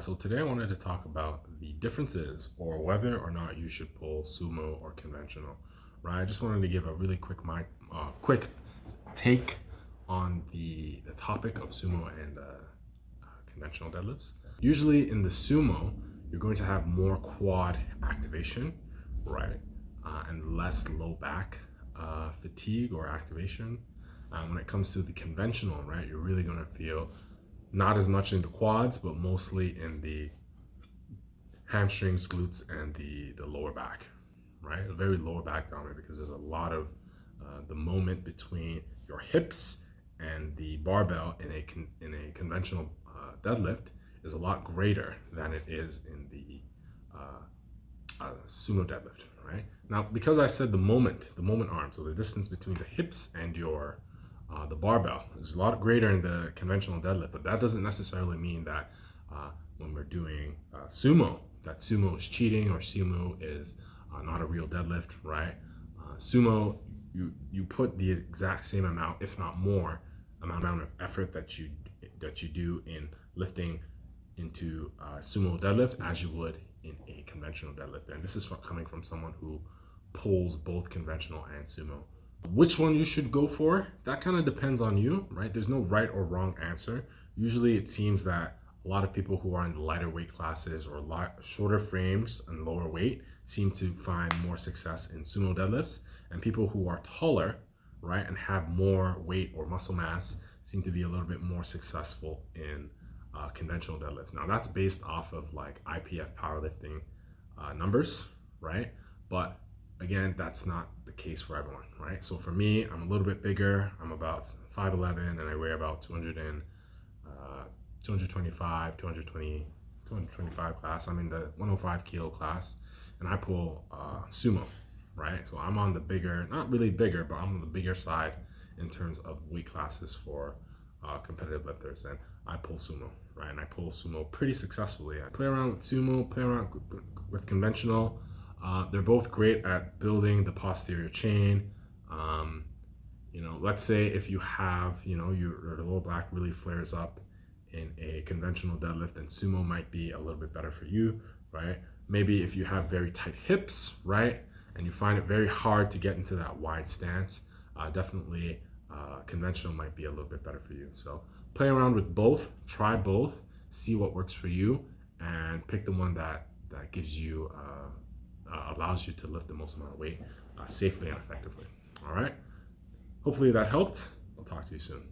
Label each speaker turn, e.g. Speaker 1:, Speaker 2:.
Speaker 1: So today I wanted to talk about the differences or whether or not you should pull sumo or conventional, right? I just wanted to give a really quick take on the topic of sumo and conventional deadlifts. Usually in the sumo, you're going to have more quad activation, right? And less low back fatigue or activation. When it comes to the conventional, right, you're really going to feel not as much in the quads, but mostly in the hamstrings, glutes, and the lower back, right? A very lower back dominant because there's a lot of the moment between your hips and the barbell in a conventional deadlift is a lot greater than it is in the sumo deadlift, right? Now, because I said the moment arm, so the distance between the hips and your the barbell is a lot greater in the conventional deadlift, but that doesn't necessarily mean that when we're doing sumo, that sumo is cheating or sumo is not a real deadlift, right? Sumo, you put the exact same amount, if not more, amount of effort that you do in lifting into sumo deadlift as you would in a conventional deadlift. And this is coming from someone who pulls both conventional and sumo. Which one you should go for, that kind of depends on you, right? There's no right or wrong answer. Usually it seems that a lot of people who are in the lighter weight classes or shorter frames and lower weight seem to find more success in sumo deadlifts, and people who are taller, right, and have more weight or muscle mass seem to be a little bit more successful in conventional deadlifts. Now that's based off of like IPF powerlifting numbers, right? But again, that's not the case for everyone, right? So for me, I'm a little bit bigger. I'm about 5'11", and I weigh about 225, 225 class. I'm in the 105 kilo class, and I pull sumo, right? So I'm on the bigger, not really bigger, but I'm on the bigger side in terms of weight classes for competitive lifters. And I pull sumo, right? And I pull sumo pretty successfully. I play around with sumo, play around with conventional. They're both great at building the posterior chain. Let's say if you have, your lower back really flares up in a conventional deadlift, then sumo might be a little bit better for you, right? Maybe if you have very tight hips, right, and you find it very hard to get into that wide stance, definitely conventional might be a little bit better for you. So play around with both, try both, see what works for you, and pick the one that gives you allows you to lift the most amount of weight safely and effectively. All right. Hopefully that helped. I'll talk to you soon.